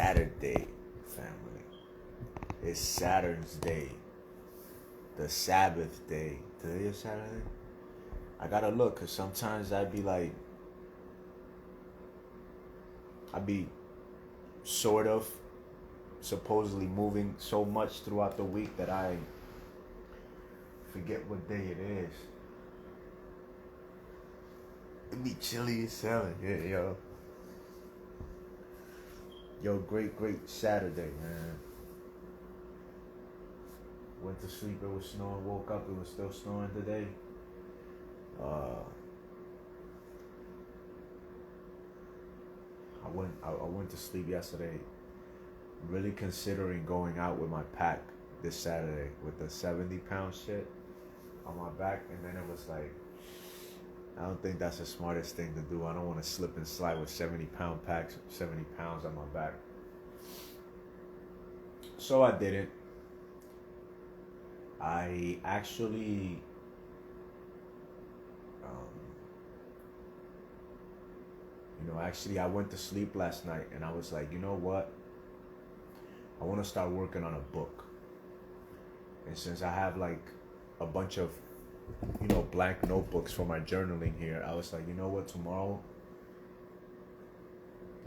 Saturday, family. It's Saturn's day. The Sabbath day. Today is Saturday? I gotta look, because sometimes I'd be sort of supposedly moving so much throughout the week that I forget what day it is. It be chilly as hell. Yeah, yo. Yo, great Saturday, man. Went to sleep, it was snowing. Woke up, it was still snowing today. I went to sleep yesterday really considering going out with my pack this Saturday with the 70-pound shit on my back, and then it was like, I don't think that's the smartest thing to do. I don't want to slip and slide with 70-pound packs, 70 pounds on my back. So I did it. I actually I went to sleep last night and I was like, you know what? I want to start working on a book. And since I have like a bunch of, blank notebooks for my journaling here, I was like, you know what, tomorrow,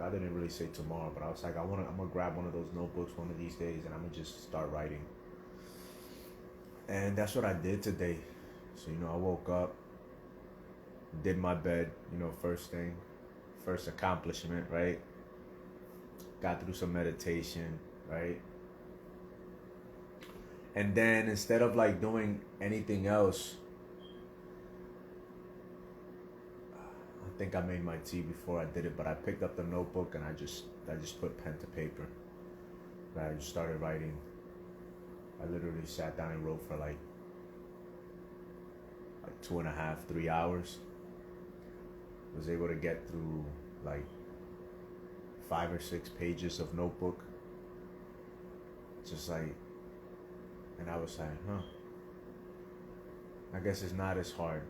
I didn't really say tomorrow, but I was like, I'm gonna grab one of those notebooks one of these days and I'm gonna just start writing. And that's what I did today. So, I woke up, did my bed, first accomplishment, right? Got through some meditation, right? And then instead of like doing anything else, I think I made my tea before I did it, but I picked up the notebook and I just put pen to paper. Right? I just started writing. I literally sat down and wrote for like 2.5, 3 hours. Was able to get through like 5 or 6 pages of notebook. Just like, and I was like, I guess it's not as hard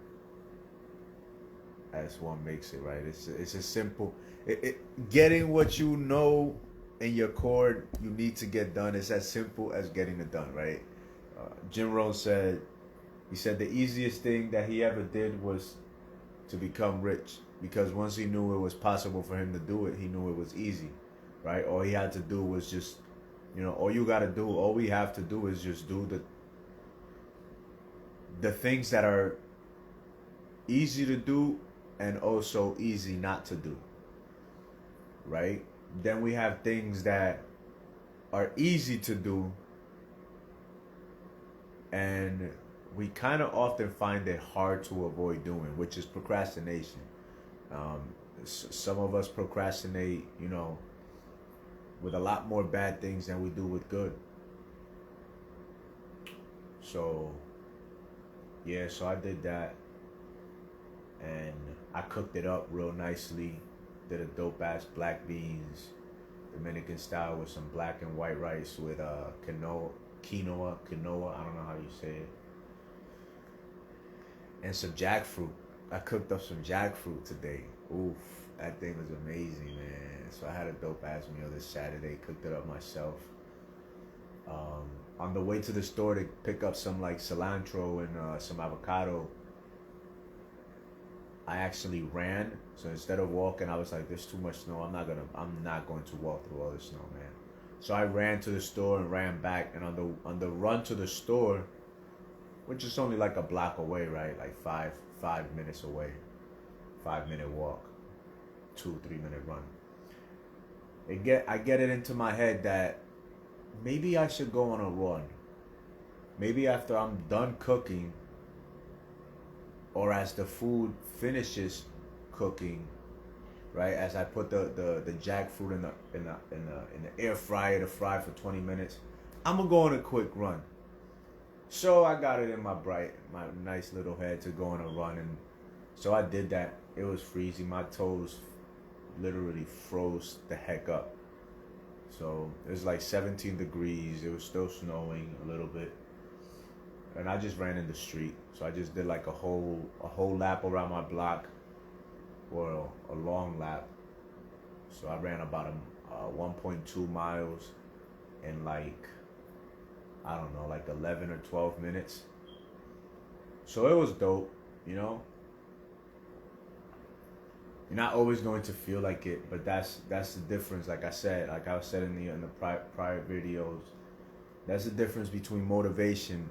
as one makes it, right? It's a simple, getting what you know in your core you need to get done. It's as simple as getting it done, right? Jim Rohn said the easiest thing that he ever did was to become rich, because once he knew it was possible for him to do it, he knew it was easy, right? All he had to do was just, all we have to do is just do the things that are easy to do and also easy not to do, right? Then we have things that are easy to do and we kind of often find it hard to avoid doing, which is procrastination. Some of us procrastinate, with a lot more bad things than we do with good. So I did that, and I cooked it up real nicely. Did a dope ass black beans, Dominican style, with some black and white rice with quinoa. I don't know how you say it. And some jackfruit. I cooked up some jackfruit today. Oof, that thing was amazing, man. So I had a dope ass meal this Saturday. Cooked it up myself. On the way to the store to pick up some like cilantro and some avocado, I actually ran. So instead of walking, I was like, "There's too much snow. I'm not going to walk through all this snow, man." So I ran to the store and ran back. And on the run to the store, which is only like a block away, right? Like 5 minutes away, 5-minute walk, 2-3 minute run. I get it into my head that maybe I should go on a run. Maybe after I'm done cooking, or as the food finishes cooking, right? As I put the jackfruit in the air fryer to fry for 20 minutes, I'm gonna go on a quick run. So I got it in my nice little head to go on a run, and so I did that. It was freezing. My toes literally froze the heck up. So it was like 17 degrees. It was still snowing a little bit. And I just ran in the street. So I just did like a whole lap around my block, or a long lap. So I ran about 1.2 miles in like, I don't know, like 11 or 12 minutes. So it was dope, you know. You're not always going to feel like it, but that's the difference. Like I said in the prior videos, that's the difference between motivation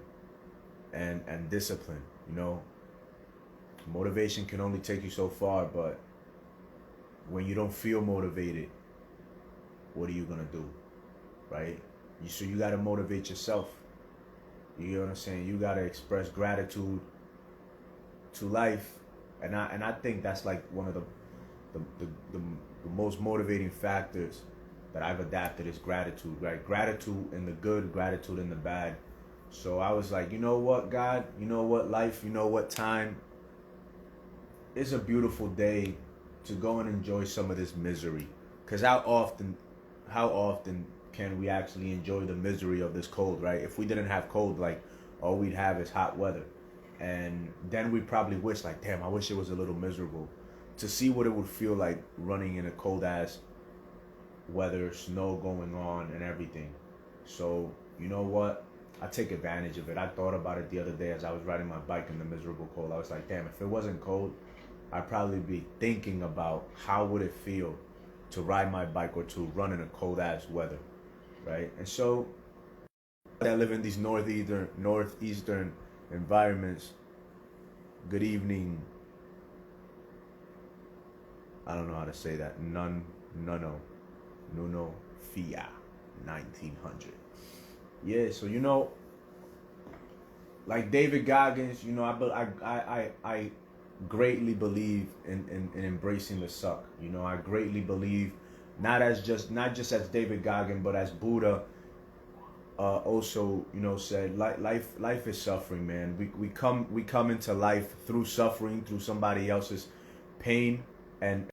and discipline. You know, motivation can only take you so far, but when you don't feel motivated, what are you gonna do, right? So you gotta motivate yourself. You know what I'm saying? You gotta express gratitude to life, and I think that's like one of the most motivating factors that I've adapted is gratitude, right? Gratitude in the good, gratitude in the bad. So I was like, you know what, God, you know what, life, you know what, time. It's a beautiful day to go and enjoy some of this misery. Cause how often can we actually enjoy the misery of this cold, right? If we didn't have cold, like all we'd have is hot weather. And then we'd probably wish like, damn, I wish it was a little miserable. To see what it would feel like running in a cold ass weather, snow going on and everything. So, you know what? I take advantage of it. I thought about it the other day as I was riding my bike in the miserable cold. I was like, damn, if it wasn't cold, I'd probably be thinking about how would it feel to ride my bike or to run in a cold ass weather, right? And so I live in these northeastern environments. Good evening. I don't know how to say that. Nuno Fia 1900. Yeah, so you know, like David Goggins, you know, I greatly believe in embracing the suck. You know, I greatly believe not just as David Goggins, but as Buddha also, you know, said life is suffering, man. We come into life through suffering, through somebody else's pain and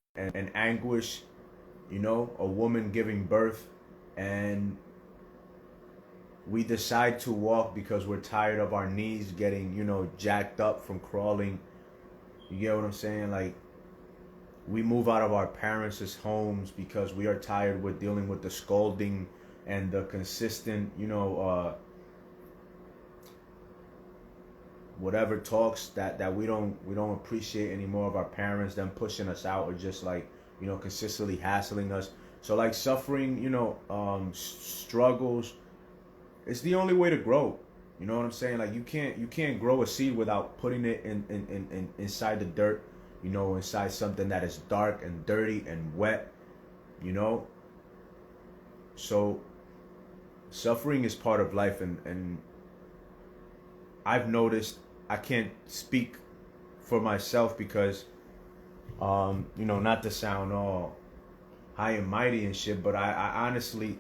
anguish. You know, a woman giving birth, and we decide to walk because we're tired of our knees getting, you know, jacked up from crawling. You get what I'm saying? Like, we move out of our parents' homes because we are tired with dealing with the scolding and the consistent, you know, whatever talks that we don't appreciate anymore of our parents, them pushing us out, or just like, you know, consistently hassling us. So like suffering, you know, struggles, it's the only way to grow. You know what I'm saying? Like you can't grow a seed without putting it in inside the dirt, you know, inside something that is dark and dirty and wet, you know. So suffering is part of life, and I've noticed, I can't speak for myself because you know, not to sound all high and mighty and shit, but I honestly,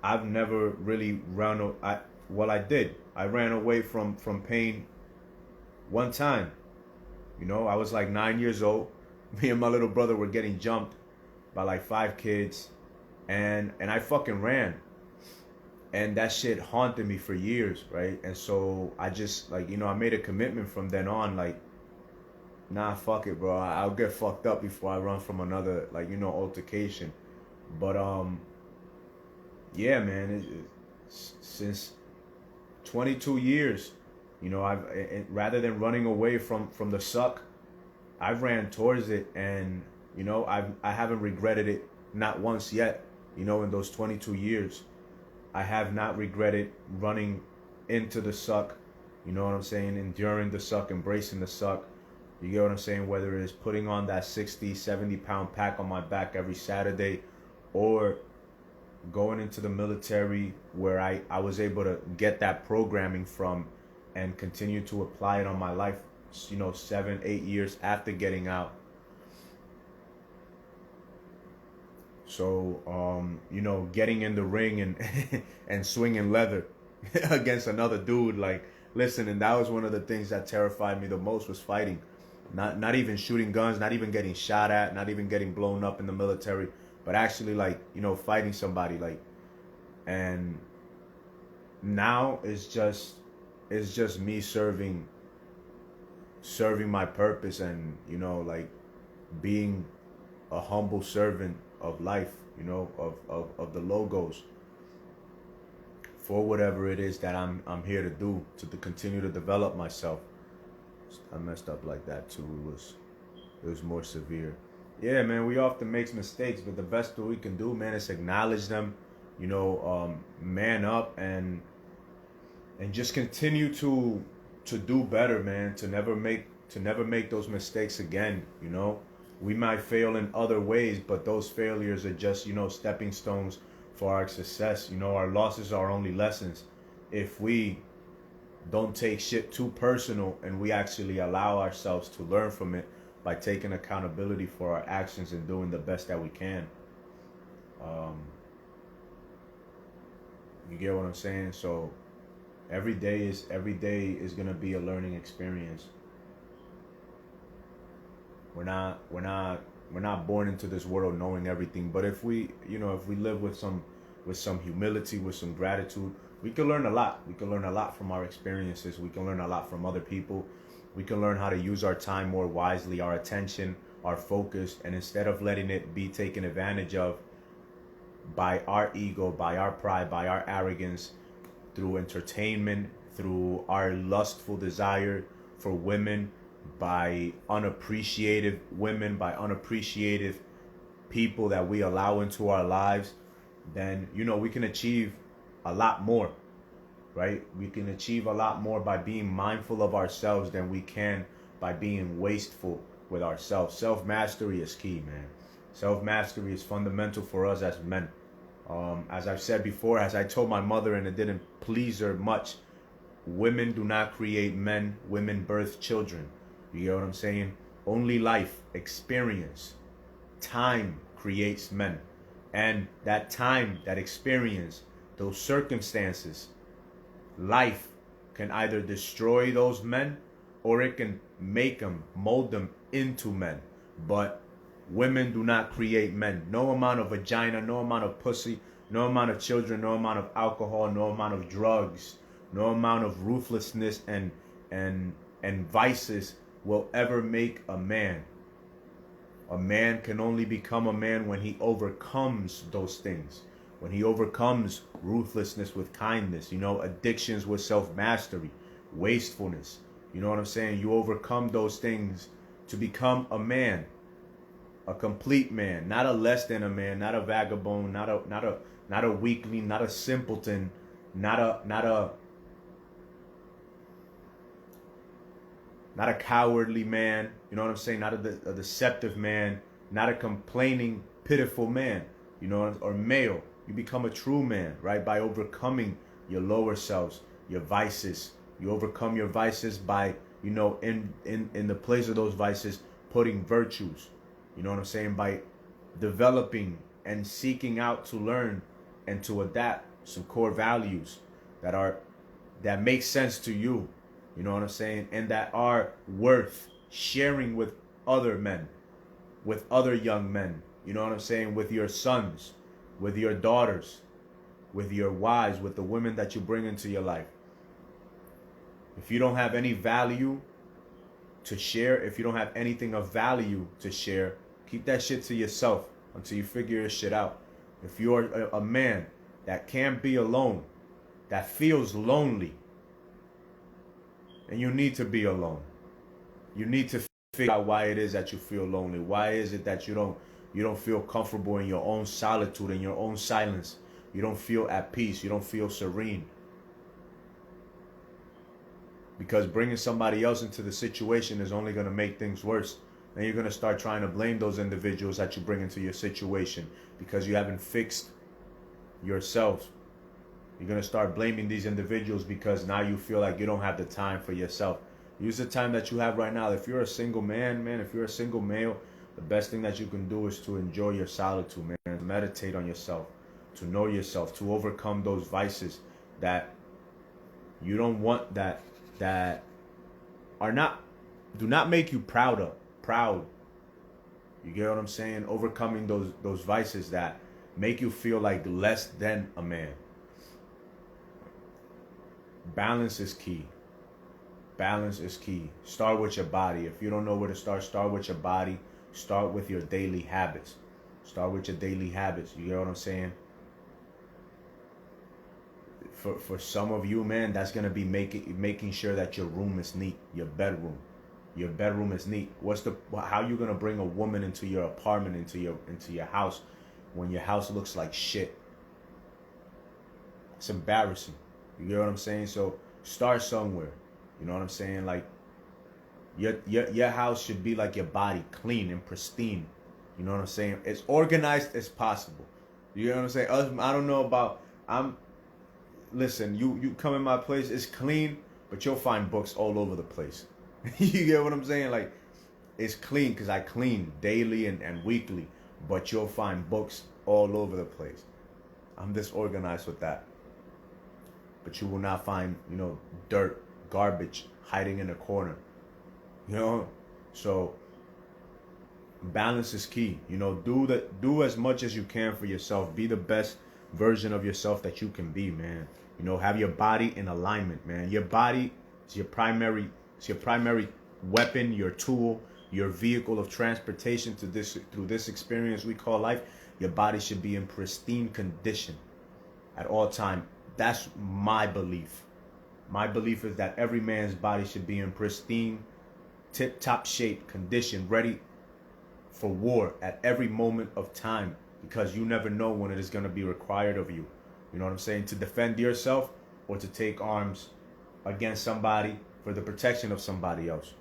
I've never really I did. I ran away from pain one time. You know, I was like 9 years old. Me and my little brother were getting jumped by like 5 kids, and I fucking ran. And that shit haunted me for years, right? And so I just, like, you know, I made a commitment from then on, like, nah, fuck it, bro. I'll get fucked up before I run from another, like, you know, altercation. But yeah, man, since 22 years, you know, rather than running away from the suck, I've ran towards it, and you know, I haven't regretted it, not once yet. You know, in those 22 years, I have not regretted running into the suck. You know what I'm saying? Enduring the suck, embracing the suck. You get what I'm saying? Whether it is putting on that 60, 70 pound pack on my back every Saturday, or going into the military where I was able to get that programming from and continue to apply it on my life, you know, 7, 8 years after getting out. So, you know, getting in the ring and and swinging leather against another dude, like, listen, and that was one of the things that terrified me the most, was fighting. Not even shooting guns, not even getting shot at, not even getting blown up in the military, but actually, like, you know, fighting somebody, like. And now it's just me serving my purpose, and, you know, like, being a humble servant of life, of the logos, for whatever it is that I'm here to do, to continue to develop myself. I messed up like that too. It was more severe. Yeah, man, we often make mistakes, but the best that we can do, man, is acknowledge them, man up and just continue to do better, man, to never make those mistakes again. We might fail in other ways, but those failures are just, stepping stones for our success. Our losses are only lessons. If we don't take shit too personal and we actually allow ourselves to learn from it by taking accountability for our actions and doing the best that we can. You get what I'm saying? So every day is gonna be a learning experience. We're not born into this world knowing everything, but if we live with some humility, with some gratitude, we can learn a lot. We can learn a lot from our experiences. We can learn a lot from other people. We can learn how to use our time more wisely, our attention, our focus, and instead of letting it be taken advantage of by our ego, by our pride, by our arrogance, through entertainment, through our lustful desire for women, by unappreciated women, by unappreciated people that we allow into our lives, then we can achieve a lot more, right? We can achieve a lot more by being mindful of ourselves than we can by being wasteful with ourselves. Self-mastery is key, man. Self-mastery is fundamental for us as men. As I've said before, as I told my mother and it didn't please her much, women do not create men, women birth children. You get what I'm saying? Only life, experience, time creates men. And that time, that experience, those circumstances, life can either destroy those men or it can make them, mold them into men. But women do not create men. No amount of vagina, no amount of pussy, no amount of children, no amount of alcohol, no amount of drugs, no amount of ruthlessness and vices will ever make a man. A man can only become a man when he overcomes those things. When he overcomes ruthlessness with kindness, addictions with self-mastery, wastefulness. You know what I'm saying? You overcome those things to become a man, a complete man, not a less than a man, not a vagabond, not a weakling, not a simpleton, not a cowardly man, you know what I'm saying? Not a deceptive man, not a complaining, pitiful man, or male. You become a true man, right? By overcoming your lower selves, your vices. You overcome your vices by, in the place of those vices, putting virtues. You know what I'm saying? By developing and seeking out to learn and to adapt some core values that make sense to you. You know what I'm saying? And that are worth sharing with other men, with other young men. You know what I'm saying? With your sons, with your daughters, with your wives, with the women that you bring into your life. If you don't have any value to share, if you don't have anything of value to share, keep that shit to yourself until you figure your shit out. If you're a man that can't be alone, that feels lonely, and you need to be alone. You need to figure out why it is that you feel lonely. Why is it that you don't feel comfortable in your own solitude, in your own silence? You don't feel at peace. You don't feel serene. Because bringing somebody else into the situation is only going to make things worse. Then you're going to start trying to blame those individuals that you bring into your situation because you haven't fixed yourself. You're going to start blaming these individuals because now you feel like you don't have the time for yourself. Use the time that you have right now. If you're a single man, if you're a single male, the best thing that you can do is to enjoy your solitude, man. Meditate on yourself, to know yourself, to overcome those vices that you don't want, that do not make you proud. You get what I'm saying? Overcoming those vices that make you feel like less than a man. Balance is key. Balance is key. Start with your body. If you don't know where to start with your body. Start with your daily habits. Start with your daily habits. You get what I'm saying? For some of you, man, that's gonna be making sure that your room is neat, your bedroom. Your bedroom is neat. How you gonna bring a woman into your apartment, into your house, when your house looks like shit? It's embarrassing. You get what I'm saying? So start somewhere. You know what I'm saying? Like your house should be like your body, clean and pristine. You know what I'm saying? As organized as possible. You know what I'm saying? I don't know about listen, you come in my place, it's clean, but you'll find books all over the place. You get what I'm saying? Like, it's clean because I clean daily and weekly, but you'll find books all over the place. I'm disorganized with that. But you will not find, dirt, garbage hiding in a corner. So balance is key. Do as much as you can for yourself. Be the best version of yourself that you can be, man. Have your body in alignment, man. Your body is your primary weapon, your tool, your vehicle of transportation through this experience we call life. Your body should be in pristine condition at all time. That's my belief. My belief is that every man's body should be in pristine, tip-top shape, condition, ready for war at every moment of time, because you never know when it is going to be required of you. You know what I'm saying? To defend yourself or to take arms against somebody for the protection of somebody else.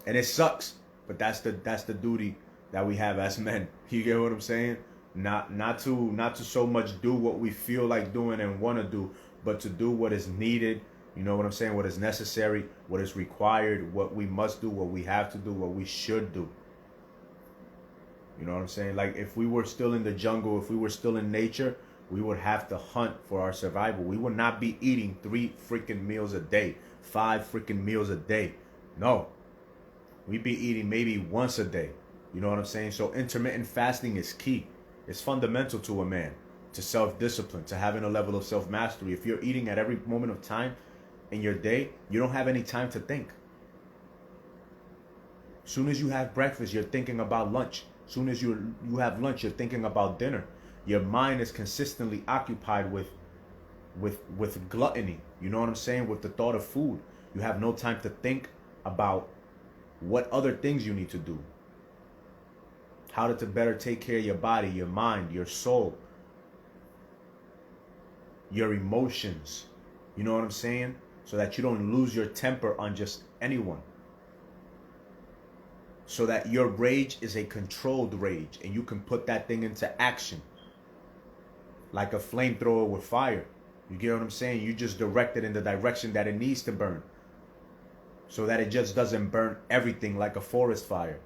And it sucks, but that's the duty that we have as men. You get what I'm saying? Not to so much do what we feel like doing and want to do, but to do what is needed. You know what I'm saying? What is necessary, what is required, what we must do, what we have to do, what we should do. You know what I'm saying? Like, if we were still in the jungle, if we were still in nature, we would have to hunt for our survival. We would not be eating 3 freaking meals a day, 5 freaking meals a day. No. We'd be eating maybe once a day. You know what I'm saying? So intermittent fasting is key. It's fundamental to a man, to self-discipline, to having a level of self-mastery. If you're eating at every moment of time in your day, you don't have any time to think. As soon as you have breakfast, you're thinking about lunch. As soon as you have lunch, you're thinking about dinner. Your mind is consistently occupied with gluttony. You know what I'm saying? With the thought of food. You have no time to think about what other things you need to do. How to better take care of your body, your mind, your soul, your emotions. You know what I'm saying? So that you don't lose your temper on just anyone. So that your rage is a controlled rage and you can put that thing into action. Like a flamethrower with fire. You get what I'm saying? You just direct it in the direction that it needs to burn. So that it just doesn't burn everything like a forest fire.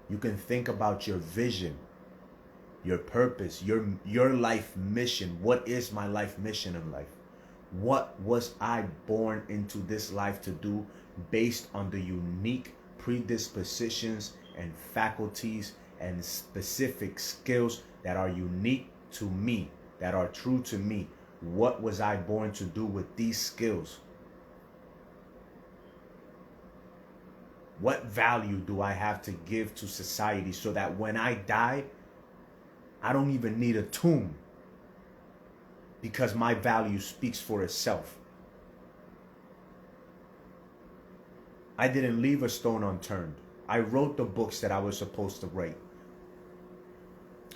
You can think about your vision, your purpose, your life mission. What is my life mission in life? What was I born into this life to do based on the unique predispositions and faculties and specific skills that are unique to me, that are true to me? What was I born to do with these skills? What value do I have to give to society so that when I die, I don't even need a tomb, because my value speaks for itself. I didn't leave a stone unturned. I wrote the books that I was supposed to write.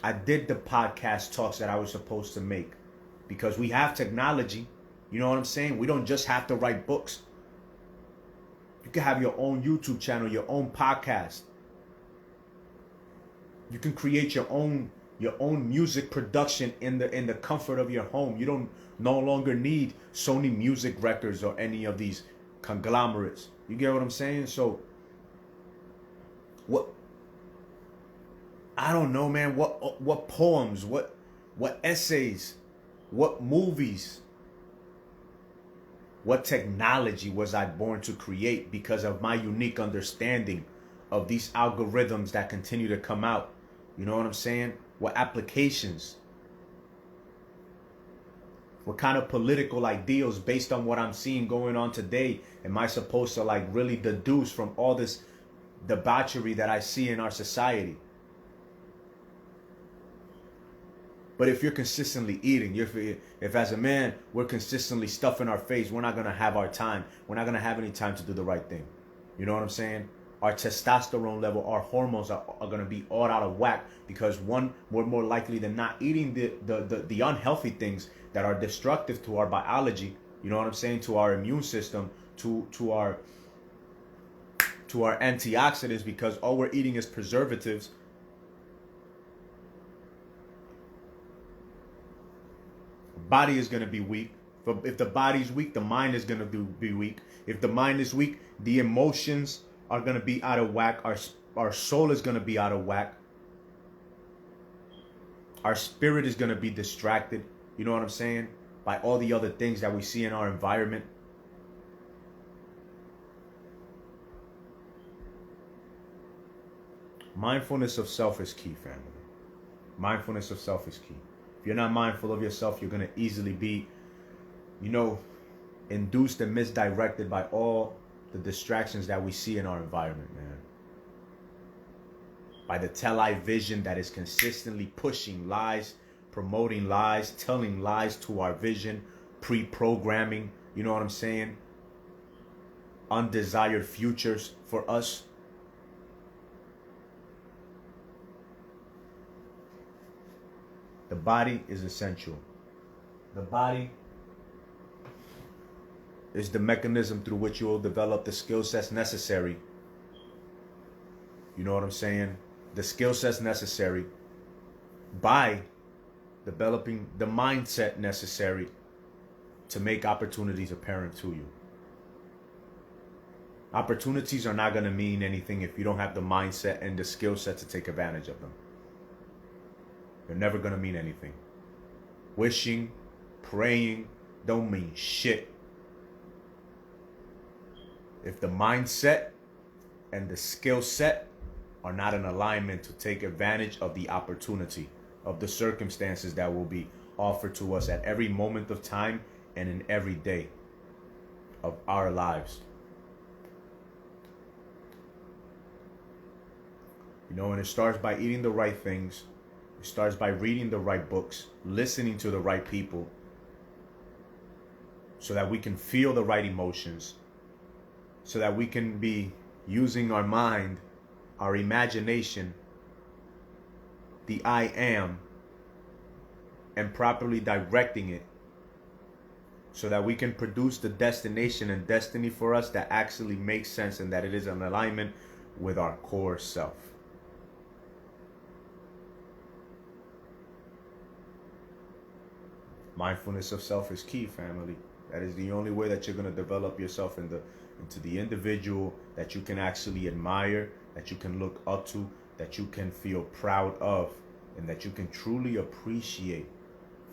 I did the podcast talks that I was supposed to make, because we have technology. You know what I'm saying? We don't just have to write books. You can have your own YouTube channel, your own podcast. You can create your own music production in the comfort of your home. You don't no longer need Sony Music Records or any of these conglomerates. You get what I'm saying? So I don't know, man. What poems, what essays, what movies, what technology was I born to create because of my unique understanding of these algorithms that continue to come out? You know what I'm saying? What applications? What kind of political ideals based on what I'm seeing going on today am I supposed to really deduce from all this debauchery that I see in our society. But if you're consistently eating, if as a man we're consistently stuffing our face, we're not going to have our time. We're not going to have any time to do the right thing. You know what I'm saying? Our testosterone level, our hormones are going to be all out of whack because one, we're more likely than not eating the unhealthy things that are destructive to our biology. You know what I'm saying? To our immune system, to our antioxidants, because all we're eating is preservatives. Body is going to be weak. If the body's weak, the mind is going to be weak. If the mind is weak, the emotions are going to be out of whack. Our soul is going to be out of whack. Our spirit is going to be distracted. You know what I'm saying? By all the other things that we see in our environment. Mindfulness of self is key, family. Mindfulness of self is key. If you're not mindful of yourself, you're going to easily be, induced and misdirected by all the distractions that we see in our environment, man. By the television that is consistently pushing lies, promoting lies, telling lies to our vision, pre-programming, you know what I'm saying? Undesired futures for us. The body is essential. The body is the mechanism through which you will develop the skill sets necessary. You know what I'm saying? The skill sets necessary by developing the mindset necessary to make opportunities apparent to you. Opportunities are not going to mean anything if you don't have the mindset and the skill set to take advantage of them. They're never going to mean anything. Wishing, praying, don't mean shit. If the mindset and the skill set are not in alignment to take advantage of the opportunity, of the circumstances that will be offered to us at every moment of time and in every day of our lives. And it starts by eating the right things. It starts by reading the right books, listening to the right people, so that we can feel the right emotions, so that we can be using our mind, our imagination, the I am, and properly directing it, so that we can produce the destination and destiny for us that actually makes sense and that it is in alignment with our core self. Mindfulness of self is key, family. That is the only way that you're going to develop yourself into the individual that you can actually admire, that you can look up to, that you can feel proud of, and that you can truly appreciate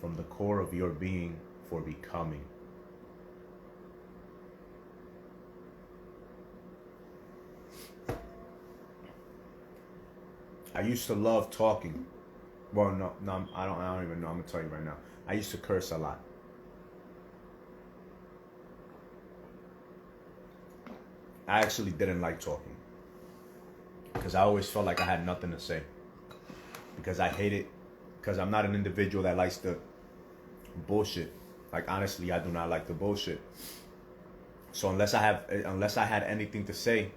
from the core of your being for becoming. I used to love talking. Well, no, I don't even know. I'm gonna tell you right now. I used to curse a lot. I actually didn't like talking because I always felt like I had nothing to say. Because I hate it. Because I'm not an individual that likes the bullshit. Like, honestly, I do not like the bullshit. So unless I had anything to say,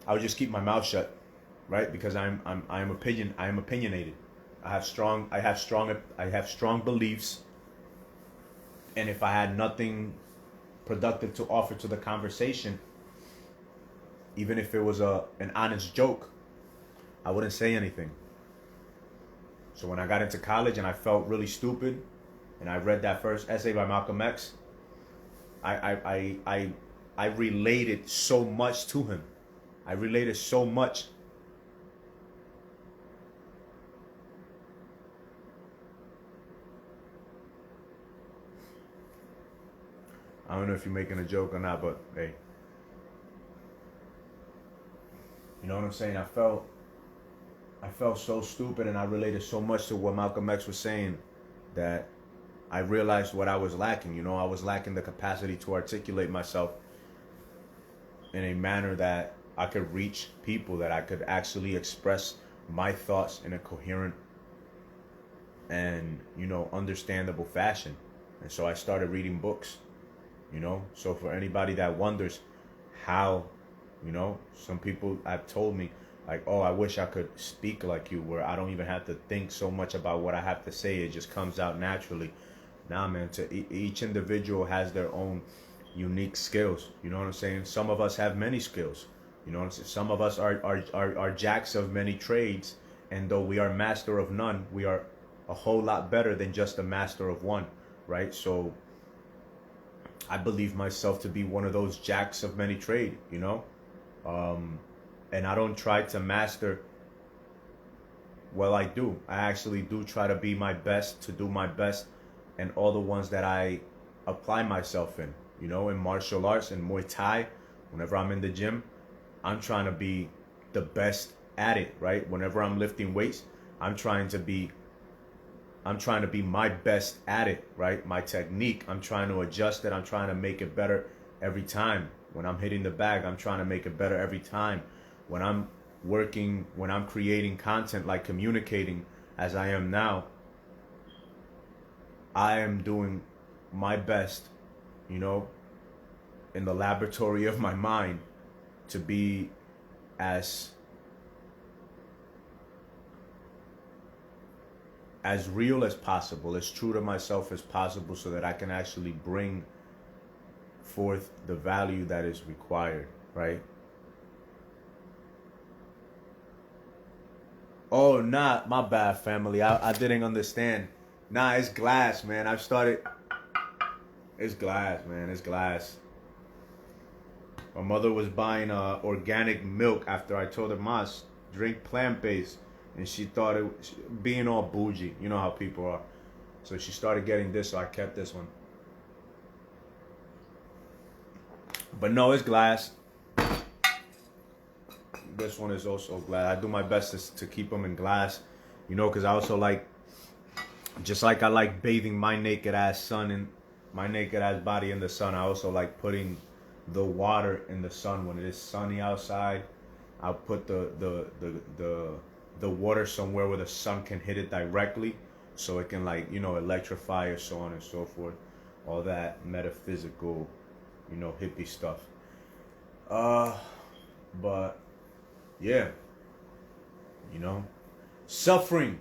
I would just keep my mouth shut, right? Because I am opinionated. I have strong beliefs, and if I had nothing productive to offer to the conversation, even if it was an honest joke, I wouldn't say anything. So when I got into college and I felt really stupid, and I read that first essay by Malcolm X, I related so much to him. I related so much. I don't know if you're making a joke or not, but hey. You know what I'm saying? I felt so stupid, and I related so much to what Malcolm X was saying that I realized what I was lacking. I was lacking the capacity to articulate myself in a manner that I could reach people, that I could actually express my thoughts in a coherent and, understandable fashion. And so I started reading books, So for anybody that wonders how, some people have told me, like, oh, I wish I could speak like you, where I don't even have to think so much about what I have to say. It just comes out naturally. Nah, man, each individual has their own unique skills. You know what I'm saying? Some of us have many skills. You know what I'm saying? Some of us are jacks of many trades. And though we are master of none, we are a whole lot better than just a master of one, right? So I believe myself to be one of those jacks of many trade, and I don't try to master. Well, I do. I actually do try to be my best, to do my best in all the ones that I apply myself in, in martial arts and Muay Thai. Whenever I'm in the gym, I'm trying to be the best at it, right? Whenever I'm lifting weights, I'm trying to be my best at it, right? My technique, I'm trying to adjust it. I'm trying to make it better every time. When I'm hitting the bag, I'm trying to make it better every time. When I'm working, when I'm creating content, like communicating as I am now, I am doing my best, in the laboratory of my mind, to be as real as possible, as true to myself as possible, so that I can actually bring forth the value that is required, right? Oh, nah, my bad, family. I didn't understand. Nah, it's glass, man. It's glass, man. It's glass. My mother was buying organic milk after I told her, Ma, drink plant-based. And she thought being all bougie. You know how people are. So she started getting this, so I kept this one. But no, it's glass. This one is also glass. I do my best to keep them in glass, because I also like, just like I like bathing my naked ass son and my naked ass body in the sun, I also like putting the water in the sun when it is sunny outside. I'll put the water somewhere where the sun can hit it directly, so it can, like, electrify, or so on and so forth. All that metaphysical, hippie stuff. But yeah, suffering.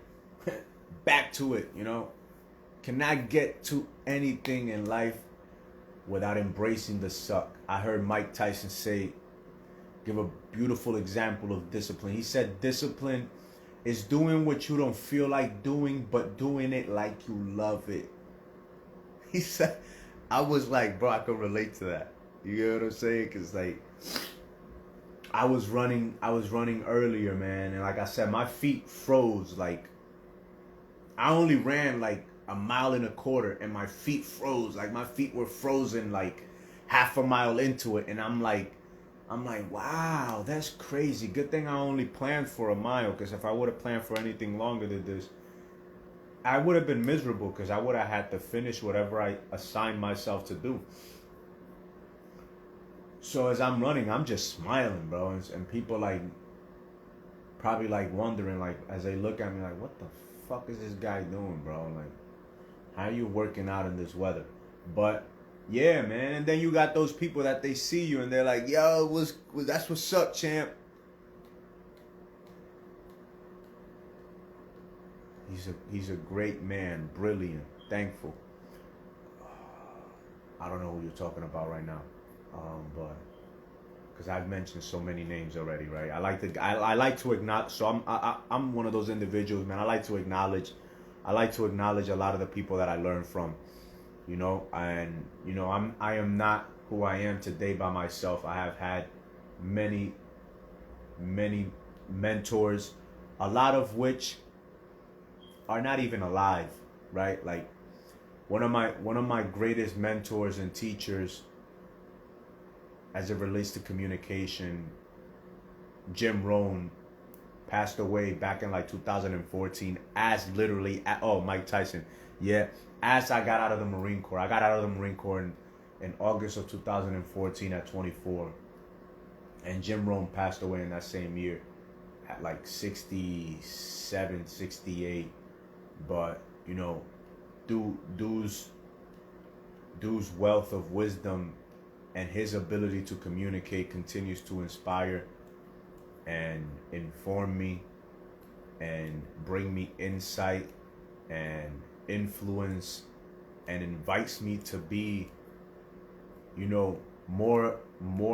Back to it, cannot get to anything in life without embracing the suck. I heard Mike Tyson give a beautiful example of discipline. He said discipline is doing what you don't feel like doing, but doing it like you love it. He said, I was like, bro, I could relate to that. You know what I'm saying? Because, like, I was running earlier, man. And like I said, my feet froze. Like, I only ran like a mile and a quarter, and my feet froze. Like, my feet were frozen like half a mile into it. And I'm like, wow, that's crazy. Good thing I only planned for a mile, because if I would have planned for anything longer than this, I would have been miserable, because I would have had to finish whatever I assigned myself to do. So as I'm running, I'm just smiling, bro. And people, like, probably, like, wondering, like, as they look at me, like, what the fuck is this guy doing, bro? Like, how are you working out in this weather? But yeah, man. And then you got those people that they see you and they're like, yo, that's what's up, champ. He's a great man, brilliant, thankful. I don't know who you're talking about right now, but because I've mentioned so many names already, right? I like to acknowledge. So I'm one of those individuals, man. I like to acknowledge a lot of the people that I learned from, and I am not who I am today by myself. I have had many mentors, a lot of which are not even alive, right? Like, one of my greatest mentors and teachers, as it relates to communication, Jim Rohn, passed away back in like 2014, Mike Tyson. Yeah, as I got out of the Marine Corps. I got out of the Marine Corps in August of 2014 at 24. And Jim Rome passed away in that same year at like 67, 68. But, you know, dude's wealth of wisdom and his ability to communicate continues to inspire and inform me and bring me insight and influence and invites me to be, you know, more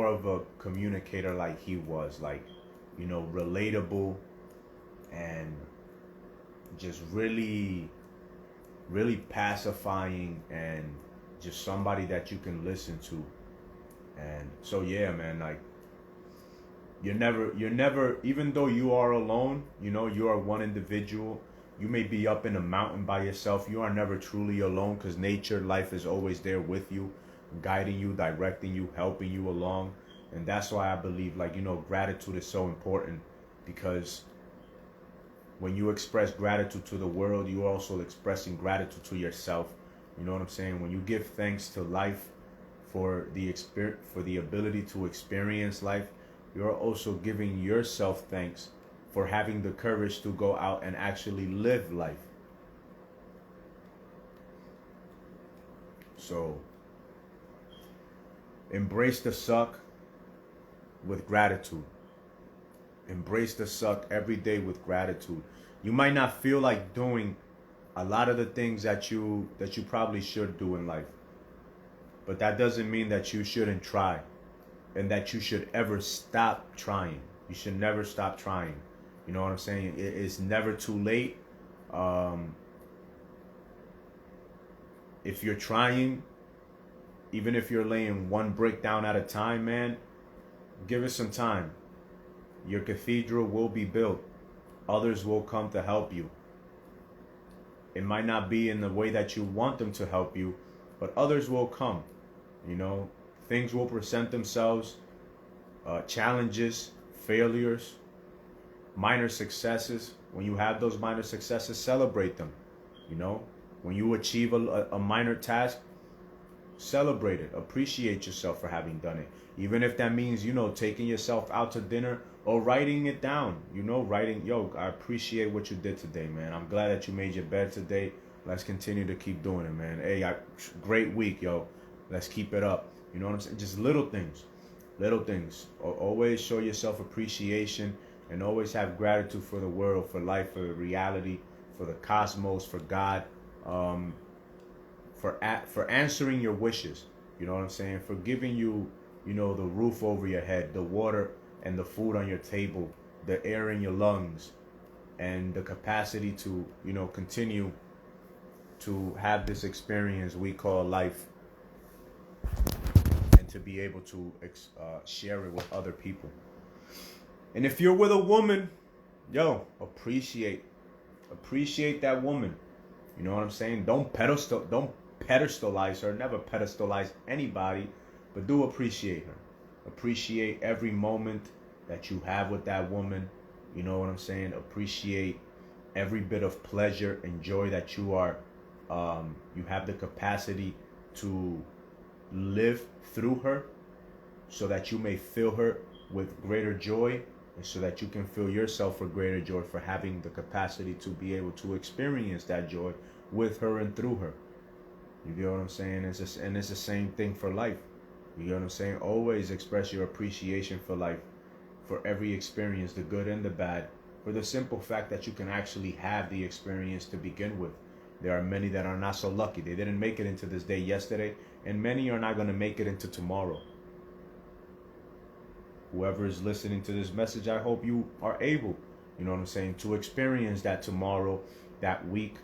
of a communicator like he was, like, you know, relatable and just really pacifying and just somebody that you can listen to. And so yeah, man, like you're never, even though you are alone, you know, you are one individual. You may be up in a mountain by yourself. You are never truly alone, because nature, life is always there with you, guiding you, directing you, helping you along. And that's why I believe, like, you know, gratitude is so important, because when you express gratitude to the world, you're also expressing gratitude to yourself. You know what I'm saying? When you give thanks to life for the ability to experience life, you're also giving yourself thanks for having the courage to go out and actually live life. So embrace the suck with gratitude. Embrace the suck every day with gratitude. You might not feel like doing a lot of the things that you probably should do in life, but that doesn't mean that you shouldn't try, and that you should ever stop trying. You should never stop trying. You know what I'm saying? It's never too late. If you're trying, even if you're laying one brick down at a time, man, give it some time. Your cathedral will be built. Others will come to help you. It might not be in the way that you want them to help you, but others will come. You know, things will present themselves, challenges, failures, minor successes. When you have those minor successes, celebrate them. You know, when you achieve a minor task, celebrate it. Appreciate yourself for having done it. Even if that means, you know, taking yourself out to dinner or writing it down. You know, writing, yo, I appreciate what you did today, man. I'm glad that you made your bed today. Let's continue to keep doing it, man. Hey, great week, yo. Let's keep it up. You know what I'm saying? Just little things. Little things. Always show yourself appreciation, and always have gratitude for the world, for life, for reality, for the cosmos, for God, for answering your wishes. You know what I'm saying? For giving you, you know, the roof over your head, the water and the food on your table, the air in your lungs, and the capacity to, you know, continue to have this experience we call life, and to be able to share it with other people. And if you're with a woman, yo, appreciate that woman. You know what I'm saying? Don't pedestalize her. Never pedestalize anybody, but do appreciate her. Appreciate every moment that you have with that woman. You know what I'm saying? Appreciate every bit of pleasure and joy that you are, you have the capacity to live through her, so that you may fill her with greater joy, and so that you can fill yourself with greater joy for having the capacity to be able to experience that joy with her and through her. You get what I'm saying? It's the same thing for life. You get what I'm saying? Always express your appreciation for life, for every experience, the good and the bad, for the simple fact that you can actually have the experience to begin with. There are many that are not so lucky. They didn't make it into this day yesterday, and many are not going to make it into tomorrow. Whoever is listening to this message, I hope you are able, you know what I'm saying, to experience that tomorrow, that week,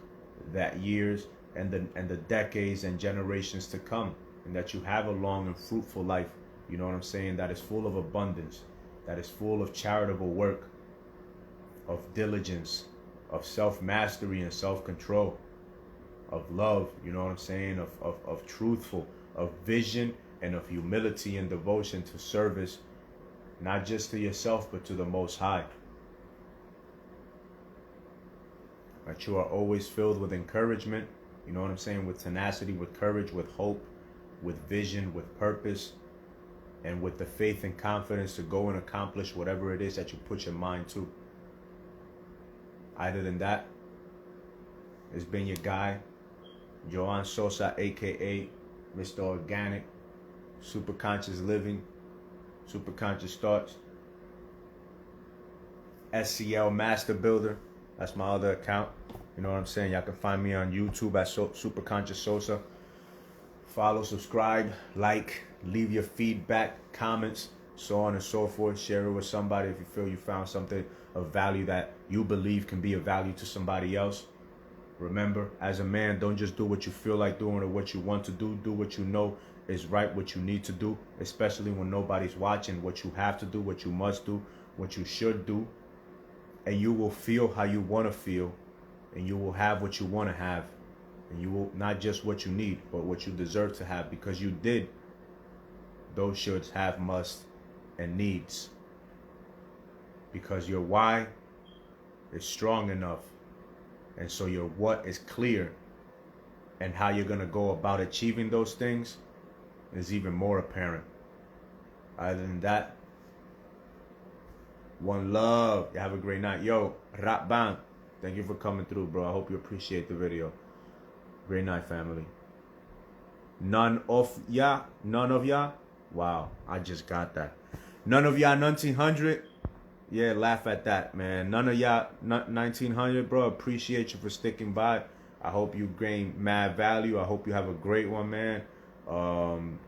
that years, and the decades and generations to come, and that you have a long and fruitful life, you know what I'm saying, that is full of abundance, that is full of charitable work, of diligence, of self-mastery and self-control, of love, you know what I'm saying, of truthful, of vision, and of humility and devotion to service, not just to yourself, but to the Most High. That you are always filled with encouragement, you know what I'm saying, with tenacity, with courage, with hope, with vision, with purpose, and with the faith and confidence to go and accomplish whatever it is that you put your mind to. Other than that, it's been your guy, Joan Sosa, aka Mr. Organic, Super Conscious Living, Super Conscious Thoughts, SCL Master Builder. That's my other account. You know what I'm saying? Y'all can find me on YouTube at Super Conscious Sosa. Follow, subscribe, like, leave your feedback, comments, so on and so forth. Share it with somebody if you feel you found something of value that you believe can be of value to somebody else. Remember, as a man, don't just do what you feel like doing or what you want to do. Do what you know is right, what you need to do, especially when nobody's watching. What you have to do, what you must do, what you should do. And you will feel how you want to feel, and you will have what you want to have. And you will not just what you need, but what you deserve to have, because you did those shoulds, have, must, and needs. Because your why is strong enough, and so your what is clear, and how you're going to go about achieving those things is even more apparent. Other than that, one love. You have a great night. Yo, Rap Bang, thank you for coming through, bro. I hope you appreciate the video. Great night, family. None of ya. Wow, I just got that. None of y'all 1900. Yeah, laugh at that, man. None of y'all 1900, bro. Appreciate you for sticking by. I hope you gain mad value. I hope you have a great one, man.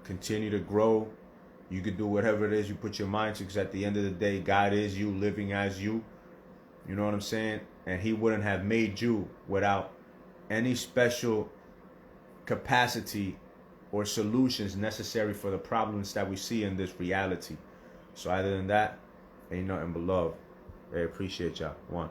Continue to grow. You could do whatever it is you put your mind to, because at the end of the day, God is you, living as you. You know what I'm saying? And he wouldn't have made you without any special capacity or solutions necessary for the problems that we see in this reality. So other than that, ain't nothing but love. I appreciate y'all. One.